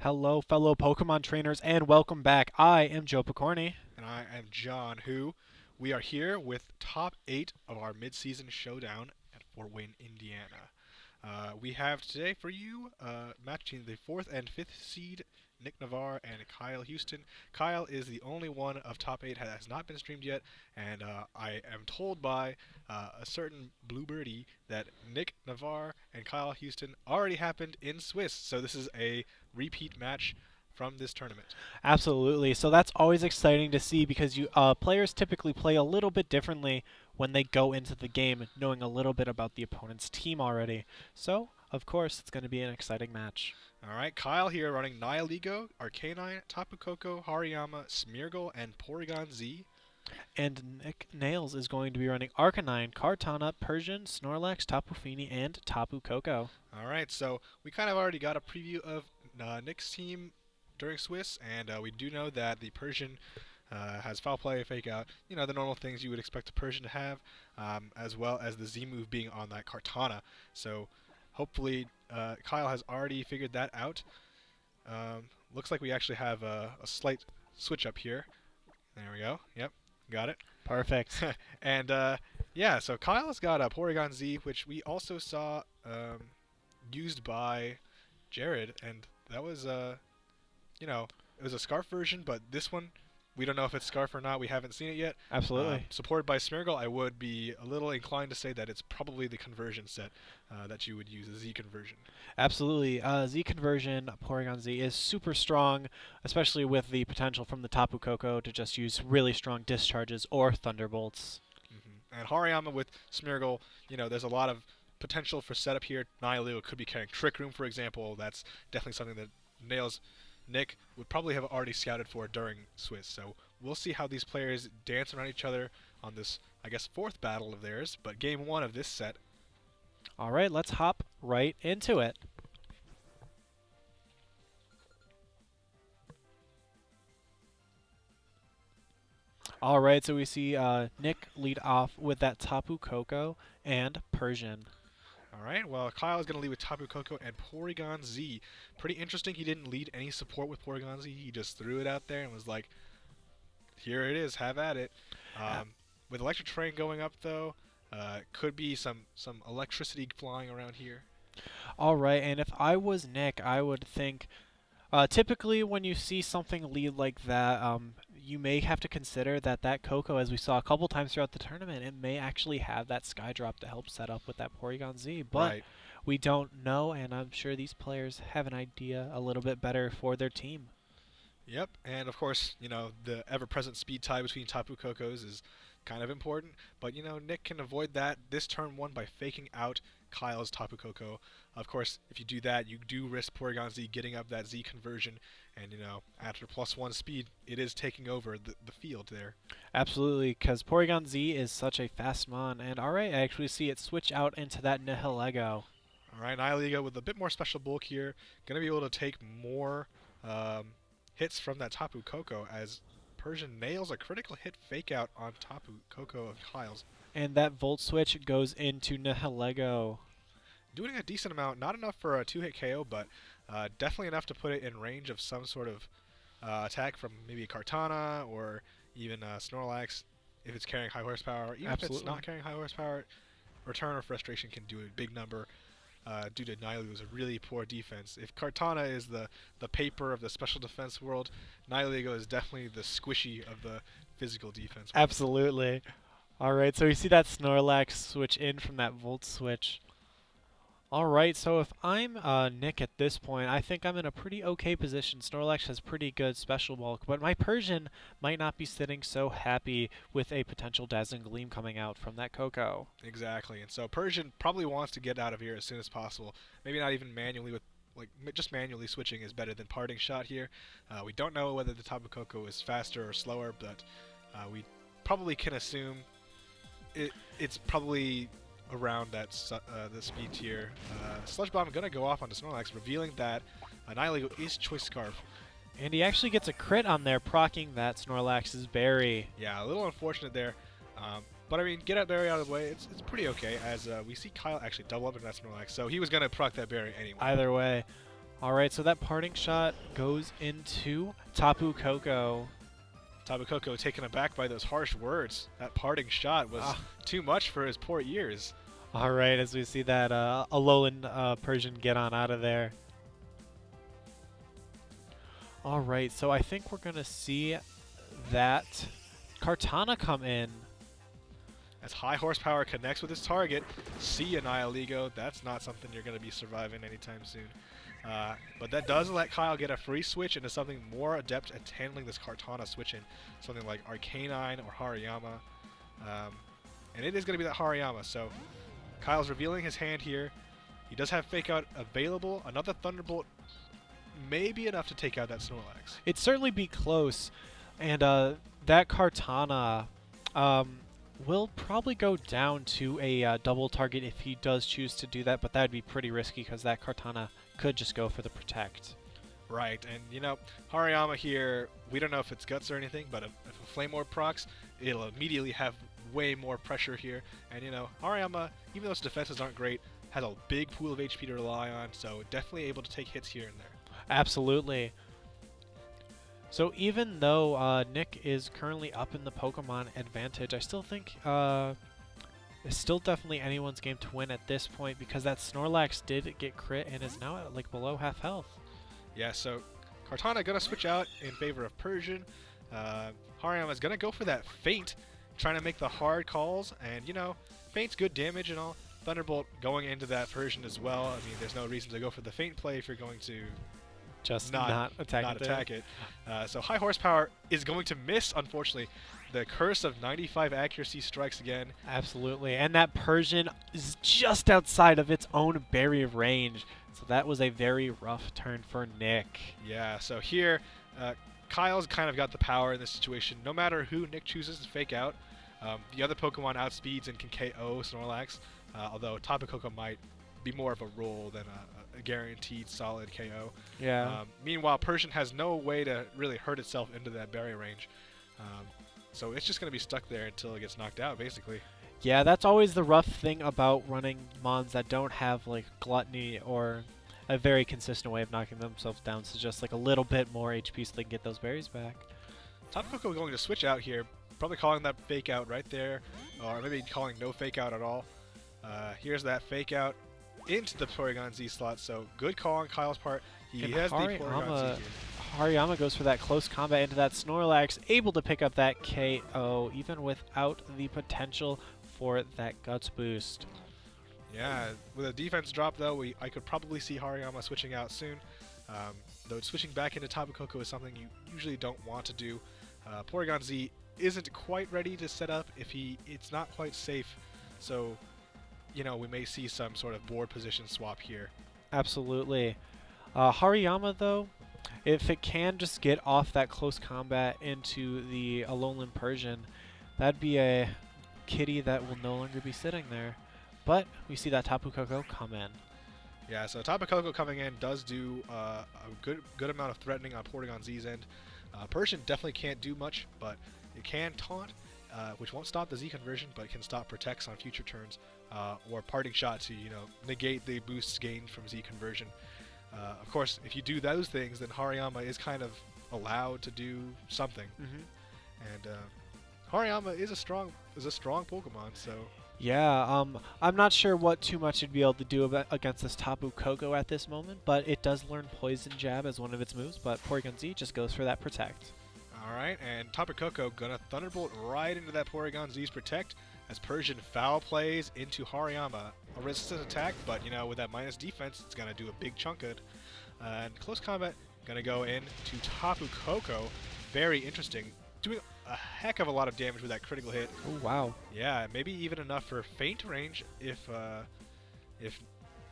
Hello, fellow Pokemon trainers, and welcome back. I am Joe Picorni. And I am John, who we are here with top 8 of our midseason showdown at Fort Wayne, Indiana. We have today for you match between the 4th and 5th seed Nick Navarre and Kyle Houston. Kyle is the only one of top 8 that has not been streamed yet, and I am told by a certain Blue Birdie that Nick Navarre and Kyle Houston already happened in Swiss, so this is a repeat match from this tournament. Absolutely. So that's always exciting to see because you players typically play a little bit differently when they go into the game knowing a little bit about the opponent's team already. So, of course, it's going to be an exciting match. All right, Kyle here running Nihiligo, Arcanine, Tapu Koko, Hariyama, Smeargle, and Porygon Z. And Nick Nails is going to be running Arcanine, Kartana, Persian, Snorlax, Tapu Fini, and Tapu Koko. All right, so we kind of already got a preview of Nick's team during Swiss, and we do know that the Persian has foul play, fake out, the normal things you would expect a Persian to have, as well as the Z move being on that Kartana. So hopefully Kyle has already figured that out. Looks like we actually have a slight switch up here. There we go. Yep, got it. Perfect. And yeah, so Kyle has got a Porygon Z, which we also saw used by Jared, and that was it was a Scarf version, but this one we don't know if it's Scarf or not. We haven't seen it yet. Absolutely. Supported by Smeargle, I would be a little inclined to say that it's probably the conversion set that you would use, a Z conversion. Absolutely. Z conversion, Porygon Z is super strong, especially with the potential from the Tapu Koko to just use really strong discharges or Thunderbolts. And Hariyama with Smeargle, there's a lot of potential for setup here. Nihilego could be carrying Trick Room, for example. That's definitely something that Nick would probably have already scouted for during Swiss. So we'll see how these players dance around each other on this, I guess, fourth battle of theirs. But game one of this set. All right, let's hop right into it. All right, so we see Nick lead off with that Tapu Koko and Persian. All right, well, Kyle is going to lead with Tapu Koko and Porygon Z. Pretty interesting, he didn't lead any support with Porygon Z. He just threw it out there and was like, here it is, have at it. With Electric Train going up, though, could be some electricity flying around here. All right, and if I was Nick, I would think typically when you see something lead like that, you may have to consider that Koko, as we saw a couple times throughout the tournament, it may actually have that Sky Drop to help set up with that Porygon Z. But Right. we don't know, and I'm sure these players have an idea a little bit better for their team. Yep, and of course, the ever-present speed tie between Tapu Kokos is kind of important, but Nick can avoid that this turn one by faking out Kyle's Tapu Koko. Of course, if you do that, you do risk Porygon Z getting up that Z conversion, and after +1 speed, it is taking over the field there. Absolutely, because Porygon Z is such a fast mon, and alright, I actually see it switch out into that Nihilego. Alright, Nihilego with a bit more special bulk here, going to be able to take more hits from that Tapu Koko as Persian nails a critical hit fake out on Tapu Koko of Kyle's. And that Volt Switch goes into Nihilego. Doing a decent amount, not enough for a 2-hit KO, but definitely enough to put it in range of some sort of attack from maybe Kartana or even Snorlax if it's carrying high horsepower. Even Absolutely. if it's not carrying high horsepower, Return or Frustration can do a big number due to Nihilego's really poor defense. If Kartana is the paper of the special defense world, Nihilego is definitely the squishy of the physical defense world. Absolutely. Alright, so we see that Snorlax switch in from that Volt Switch. Alright, so if I'm Nick at this point, I think I'm in a pretty okay position. Snorlax has pretty good special bulk, but my Persian might not be sitting so happy with a potential Dazzling Gleam coming out from that Koko. Exactly, and so Persian probably wants to get out of here as soon as possible. Maybe not even manually just manually switching is better than Parting Shot here. We don't know whether the Tapu Koko is faster or slower, but we probably can assume it's probably around that the speed tier. Sludge Bomb gonna go off onto Snorlax, revealing that Nihilego is Choice Scarf. And he actually gets a crit on there, proccing that Snorlax's berry. Yeah, a little unfortunate there. But I mean, get that berry out of the way, it's pretty okay, as we see Kyle actually double up into that Snorlax, so he was gonna proc that berry anyway. Either way. All right, so that parting shot goes into Tapu Koko. Tapu Koko taken aback by those harsh words. That parting shot was Ah. too much for his poor ears. All right, as we see that Alolan Persian get on out of there. All right, so I think we're going to see that Kartana come in. As high horsepower connects with his target, see ya, Nihilego. That's not something you're going to be surviving anytime soon. But that does let Kyle get a free switch into something more adept at handling this Kartana switch in, something like Arcanine or Hariyama. And it is going to be that Hariyama, so Kyle's revealing his hand here. He does have Fake Out available. Another Thunderbolt may be enough to take out that Snorlax. It'd certainly be close, and that Kartana will probably go down to a double target if he does choose to do that, but that would be pretty risky because that Kartana could just go for the Protect. Right, and you know, Hariyama here, we don't know if it's Guts or anything, but if a Flame Orb procs, it'll immediately have way more pressure here. And you know, Hariyama, even though his defenses aren't great, has a big pool of HP to rely on, so definitely able to take hits here and there. Absolutely. So even though Nick is currently up in the Pokemon advantage, I still think it's still definitely anyone's game to win at this point because that Snorlax did get crit and is now at like below half health. Yeah, so Kartana gonna switch out in favor of Persian. Hariyama's gonna go for that Feint, trying to make the hard calls, and you know, Feint's good damage and all. Thunderbolt going into that Persian as well. I mean, there's no reason to go for the Feint play if you're going to Just not attack it. So high horsepower is going to miss, unfortunately. The curse of 95 accuracy strikes again. Absolutely, and that Persian is just outside of its own barrier range. So that was a very rough turn for Nick. Yeah, so here, Kyle's kind of got the power in this situation. No matter who Nick chooses to Fake Out, the other Pokemon outspeeds and can KO Snorlax, although Tapu Koko might be more of a roll than a guaranteed solid KO. Yeah. Meanwhile, Persian has no way to really hurt itself into that barrier range. So it's just going to be stuck there until it gets knocked out, basically. Yeah, that's always the rough thing about running Mons that don't have like Gluttony or a very consistent way of knocking themselves down. So just like a little bit more HP so they can get those berries back. Tapu Koko going to switch out here, probably calling that Fake Out right there, or maybe calling no Fake Out at all. Here's that Fake Out into the Porygon Z slot, so good call on Kyle's part. He And has the Porygon Z here. Hariyama goes for that close combat into that Snorlax, able to pick up that KO even without the potential for that Guts boost. Yeah, with a defense drop though, I could probably see Hariyama switching out soon. Though switching back into Tapu Koko is something you usually don't want to do. Porygon Z isn't quite ready to set up if it's not quite safe, so you know, we may see some sort of board position swap here. Absolutely. Hariyama, though, if it can just get off that close combat into the Alolan Persian, that'd be a kitty that will no longer be sitting there. But we see that Tapu Koko come in. Yeah, so Tapu Koko coming in does do a good amount of threatening on Porygon Z's end. Persian definitely can't do much, but it can taunt, which won't stop the Z conversion, but can stop protects on future turns, or parting shot to negate the boosts gained from Z conversion. Of course, if you do those things, then Hariyama is kind of allowed to do something. And Hariyama is a strong Pokemon, so. Yeah, I'm not sure what too much it'd be able to do against this Tapu Koko at this moment, but it does learn Poison Jab as one of its moves, but Porygon Z just goes for that Protect. Alright, and Tapu Koko gonna Thunderbolt right into that Porygon Z's Protect as Persian foul plays into Hariyama. A resistant attack, but with that minus defense, it's gonna do a big chunk of it. And close combat, gonna go in to Tapu Koko. Very interesting. Doing a heck of a lot of damage with that critical hit. Oh, wow. Yeah, maybe even enough for feint range if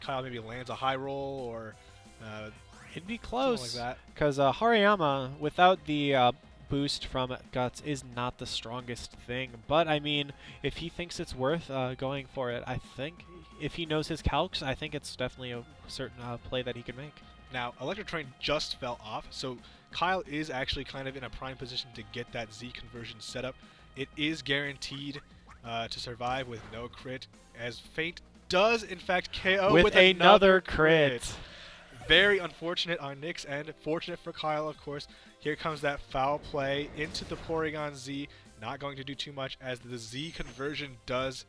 Kyle maybe lands a high roll or it'd be close. Something like that. Because Hariyama, without the boost from Guts, is not the strongest thing. But, I mean, if he thinks it's worth going for it, I think if he knows his calcs, I think it's definitely a certain play that he can make. Now, Electro Train just fell off, so Kyle is actually kind of in a prime position to get that Z conversion set up. It is guaranteed to survive with no crit, as Feint does in fact KO with another crit. Very unfortunate on Nick's end. Fortunate for Kyle, of course. Here comes that foul play into the Porygon Z. Not going to do too much as the Z conversion does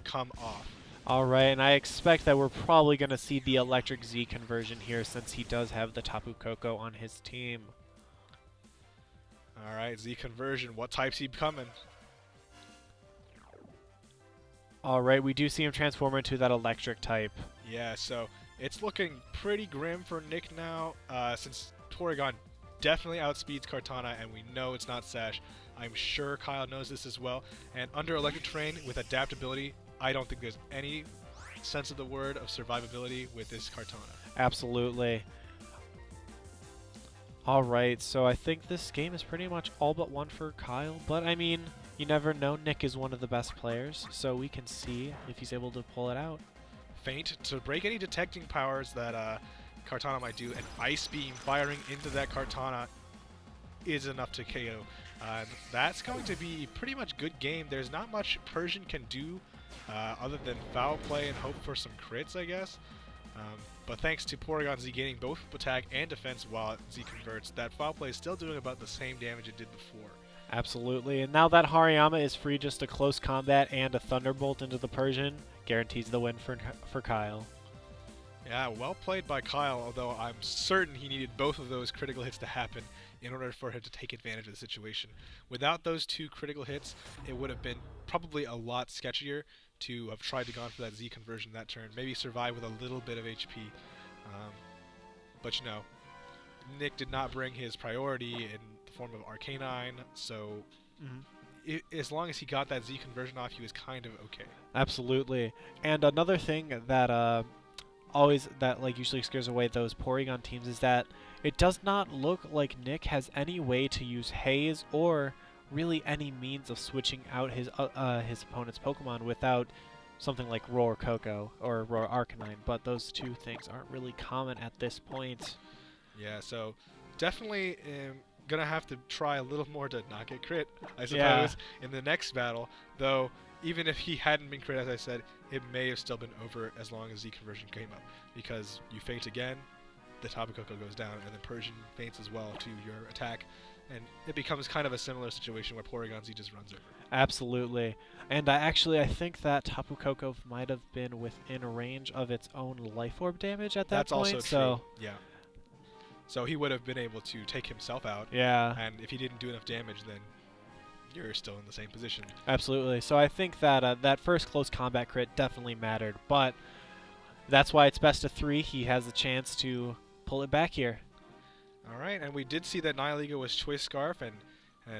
come off. All right, and I expect that we're probably going to see the Electric Z conversion here since he does have the Tapu Koko on his team. All right, Z conversion. What type's he becoming? All right, we do see him transform into that Electric type. Yeah, so it's looking pretty grim for Nick now since Porygon definitely outspeeds Kartana, and we know it's not Sash. I'm sure Kyle knows this as well. And under Electric Terrain with adaptability, I don't think there's any sense of the word of survivability with this Kartana. Absolutely. All right, so I think this game is pretty much all but won for Kyle. But, I mean, you never know. Nick is one of the best players, so we can see if he's able to pull it out. Feint to break any detecting powers that Kartana might do, and Ice Beam firing into that Kartana is enough to KO. That's going to be pretty much good game. There's not much Persian can do other than foul play and hope for some crits, I guess. But thanks to Porygon Z gaining both attack and defense while Z converts, that foul play is still doing about the same damage it did before. Absolutely, and now that Hariyama is free, just a close combat and a Thunderbolt into the Persian guarantees the win for Kyle. Yeah, well played by Kyle, although I'm certain he needed both of those critical hits to happen in order for him to take advantage of the situation. Without those two critical hits, it would have been probably a lot sketchier to have tried to go for that Z conversion that turn, maybe survive with a little bit of HP. But you know, Nick did not bring his priority in the form of Arcanine, so as long as he got that Z conversion off, he was kind of okay. Absolutely. And another thing that usually scares away those Porygon teams is that it does not look like Nick has any way to use Haze or really any means of switching out his opponent's Pokemon without something like Roar Koko or Roar Arcanine, but those two things aren't really common at this point. Yeah, so definitely gonna have to try a little more to not get crit, I suppose, Yeah. in the next battle. Though, even if he hadn't been crit, as I said, it may have still been over as long as Z conversion came up. Because you feint again, the Tapu Koko goes down, and then Persian feints as well to your attack, and it becomes kind of a similar situation where Porygon Z just runs over. Absolutely. And I think that Tapu Koko might have been within range of its own Life Orb damage at that That's point. also so true, yeah. So he would have been able to take himself out, yeah, and if he didn't do enough damage, then you're still in the same position. absolutely. So I think that that first close combat crit definitely mattered, but that's why it's best of 3. He has a chance to pull it back here. All right, and we did see that Nihilego was Choice Scarf, and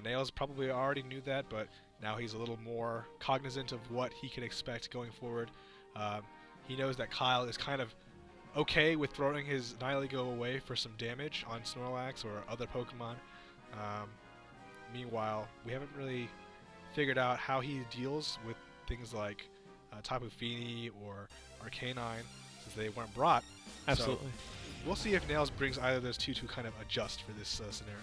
Nails probably already knew that, but now he's a little more cognizant of what he can expect going forward. He knows that Kyle is kind of okay with throwing his Nihilego away for some damage on Snorlax or other Pokemon. Meanwhile, we haven't really figured out how he deals with things like Tapu Fini or Arcanine, since they weren't brought. Absolutely. So we'll see if Nails brings either of those two to kind of adjust for this scenario.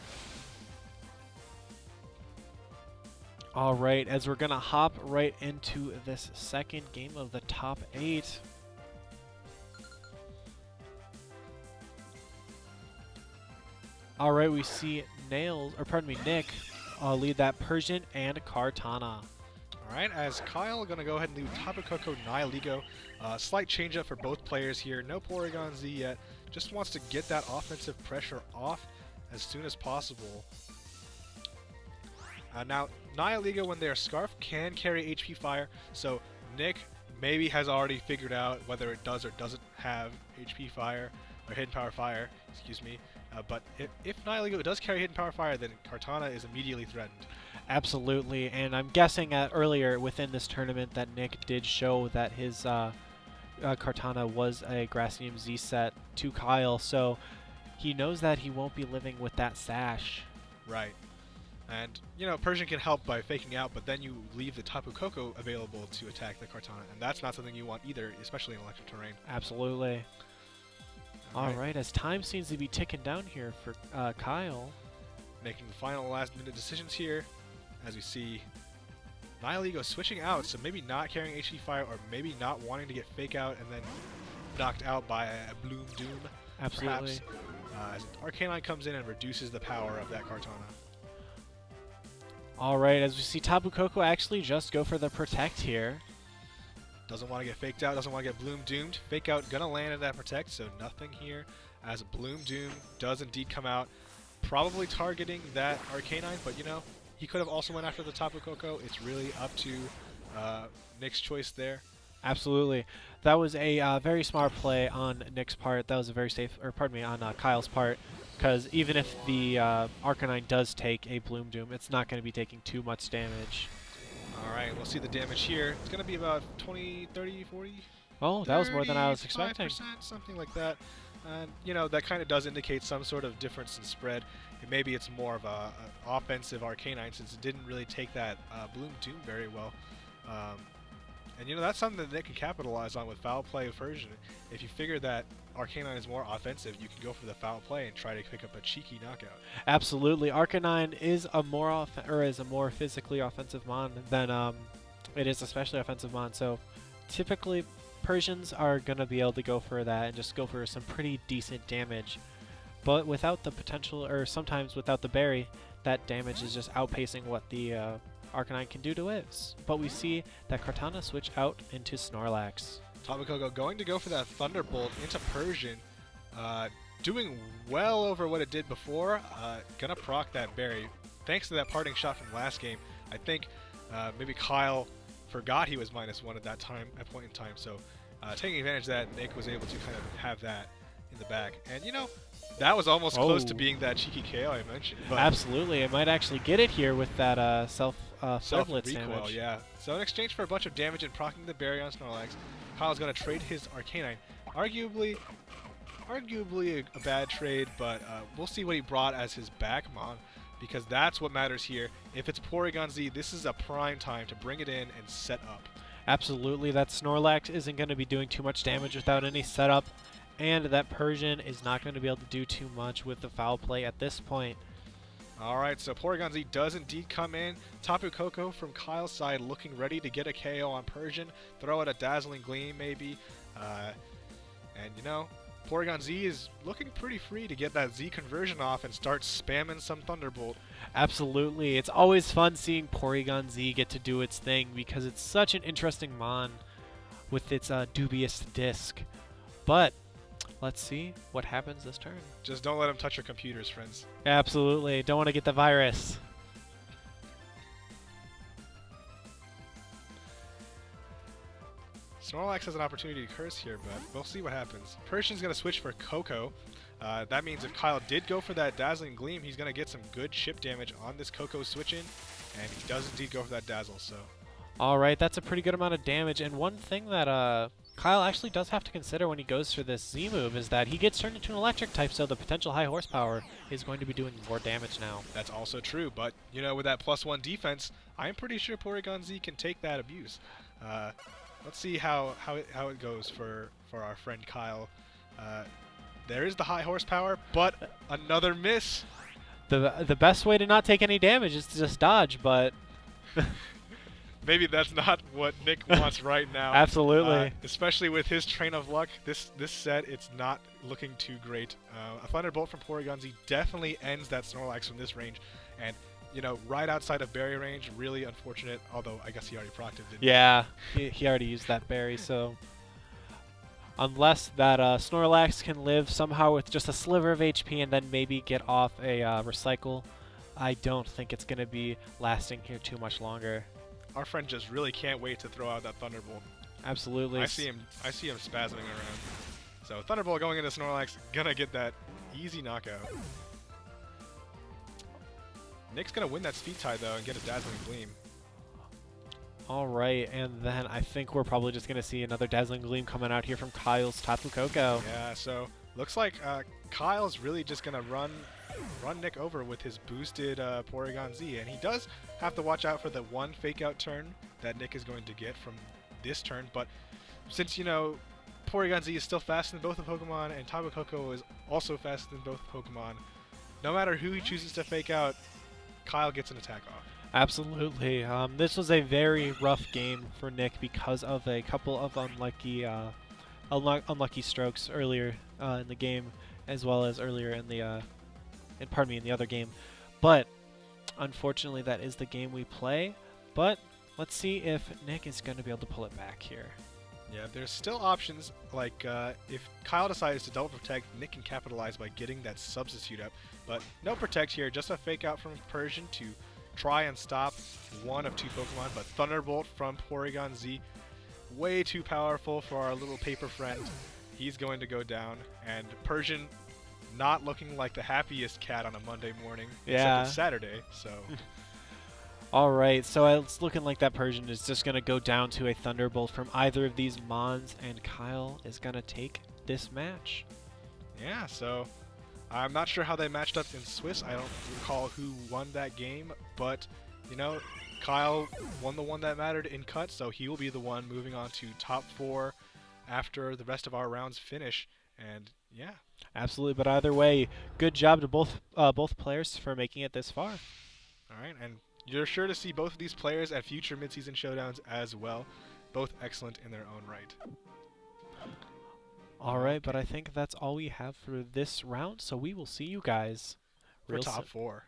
All right, as we're going to hop right into this second game of the top 8. All right, we see Nick lead that Persian and Kartana. Alright, as Kyle going to go ahead and do Tapu Koko Nihilego. Slight change up for both players here. No Porygon Z yet. Just wants to get that offensive pressure off as soon as possible. Now, Nihilego, when they are Scarf, can carry HP Fire. So Nick maybe has already figured out whether it does or doesn't have HP Fire, or Hidden Power Fire, excuse me. But if Nihilego does carry Hidden Power Fire, then Kartana is immediately threatened. Absolutely, and I'm guessing earlier within this tournament that Nick did show that his Kartana was a Grassinium Z set to Kyle, so he knows that he won't be living with that Sash. Right. And, you know, Persian can help by faking out, but then you leave the Tapu Koko available to attack the Kartana, and that's not something you want either, especially in electric terrain. Absolutely. All right, as time seems to be ticking down here for Kyle. Making the final last-minute decisions here, as we see Nihilego switching out, so maybe not carrying HP Fire, or maybe not wanting to get Fake Out and then knocked out by a Bloom Doom. Absolutely. perhaps, as Arcanine comes in and reduces the power of that Kartana. All right, as we see Tapu Koko actually just go for the Protect here. Doesn't want to get faked out, doesn't want to get Bloom Doomed. Fake out, gonna land at that Protect, so nothing here as Bloom Doom does indeed come out. Probably targeting that Arcanine, but you know, he could have also went after the Tapu Koko. It's really up to Nick's choice there. Absolutely. That was a very smart play on Nick's part. That was a very safe, or pardon me, on Kyle's part. Because even if the Arcanine does take a Bloom Doom, it's not going to be taking too much damage. Alright, we'll see the damage here. It's going to be about 20, 30, 40? Oh, that was more than I was expecting. 35%, something like that. And, you know, that kind of does indicate some sort of difference in spread. And maybe it's more of a offensive Arcanine since it didn't really take that Bloom Doom very well. And, you know, that's something that Nick can capitalize on with Foul Play version. If you figure that Arcanine is more offensive, you can go for the Foul Play and try to pick up a cheeky knockout. Absolutely. Arcanine is a more physically offensive mon than it is especially offensive mon. So typically Persians are going to be able to go for that and just go for some pretty decent damage. But without the potential, or sometimes without the berry, that damage is just outpacing what the Arcanine can do to it. But we see that Kartana switch out into Snorlax. Tapu Koko going to go for that Thunderbolt into Persian. Doing well over what it did before. Gonna proc that berry. Thanks to that parting shot from last game, I think maybe Kyle forgot he was -1 at that point in time. So taking advantage of that, Nick was able to kind of have that in the bag. And you know, that was almost close to being that cheeky KO I mentioned. But absolutely, it might actually get it here with that self recoil damage. Yeah. So in exchange for a bunch of damage and proccing the berry on Snorlax, Kyle's gonna trade his Arcanine. Arguably a bad trade, but we'll see what he brought as his backmon, because that's what matters here. If it's Porygon Z, this is a prime time to bring it in and set up. Absolutely, that Snorlax isn't going to be doing too much damage without any setup, and that Persian is not going to be able to do too much with the foul play at this point. Alright, so Porygon Z does indeed come in. Tapu Koko from Kyle's side looking ready to get a KO on Persian. Throw out a Dazzling Gleam maybe. And you know, Porygon Z is looking pretty free to get that Z conversion off and start spamming some Thunderbolt. Absolutely. It's always fun seeing Porygon Z get to do its thing because it's such an interesting mon with its dubious disc. But let's see what happens this turn. Just don't let him touch your computers, friends. Absolutely. Don't want to get the virus. Snorlax has an opportunity to curse here, but we'll see what happens. Persian's going to switch for Koko. That means if Kyle did go for that Dazzling Gleam, he's going to get some good chip damage on this Koko switch in, and he does indeed go for that Dazzle. So, alright, that's a pretty good amount of damage, and one thing that Kyle actually does have to consider when he goes for this Z move is that he gets turned into an electric type, so the potential high horsepower is going to be doing more damage now. That's also true, but you know, with that +1 defense, I'm pretty sure Porygon Z can take that abuse. Let's see how it goes for our friend Kyle. There is the high horsepower, but another miss. The best way to not take any damage is to just dodge, but maybe that's not what Nick wants right now. Absolutely. Especially with his train of luck, this set, it's not looking too great. A Thunderbolt from Porygon Z definitely ends that Snorlax from this range, and you know, right outside of berry range, really unfortunate, although I guess he already procced it, didn't he? Yeah, he already used that berry, so unless that Snorlax can live somehow with just a sliver of HP and then maybe get off a recycle, I don't think it's going to be lasting here too much longer. Our friend just really can't wait to throw out that Thunderbolt. Absolutely. I see him spasming around. So Thunderbolt going into Snorlax, gonna get that easy knockout. Nick's gonna win that speed tie though and get a Dazzling Gleam. Alright, and then I think we're probably just gonna see another Dazzling Gleam coming out here from Kyle's Tapu Koko. Yeah, so looks like Kyle's really just gonna run Nick over with his boosted Porygon Z, and he does have to watch out for the one fake out turn that Nick is going to get from this turn, but since, you know, Porygon Z is still faster than both of Pokemon and Tapu Koko is also faster than both Pokemon, no matter who he chooses to fake out, Kyle gets an attack off. Absolutely. This was a very rough game for Nick because of a couple of unlucky strokes earlier in the game. as well as earlier in the pardon me, in the other game. But unfortunately, that is the game we play. But let's see if Nick is going to be able to pull it back here. Yeah, there's still options, like if Kyle decides to double protect, Nick can capitalize by getting that substitute up. But no protect here, just a fake out from Persian to try and stop one of two Pokemon, but Thunderbolt from Porygon Z, way too powerful for our little paper friend. He's going to go down, and Persian not looking like the happiest cat on a Monday morning, except it's Saturday, so... Alright, so it's looking like that Persian is just going to go down to a Thunderbolt from either of these Mons, and Kyle is going to take this match. Yeah, so I'm not sure how they matched up in Swiss. I don't recall who won that game, but, you know, Kyle won the one that mattered in cut, so he will be the one moving on to top 4 after the rest of our rounds finish, and yeah. Absolutely, but either way, good job to both players for making it this far. Alright, and you're sure to see both of these players at future midseason showdowns as well. Both excellent in their own right. Alright, but I think that's all we have for this round, so we will see you guys for real top soon. 4.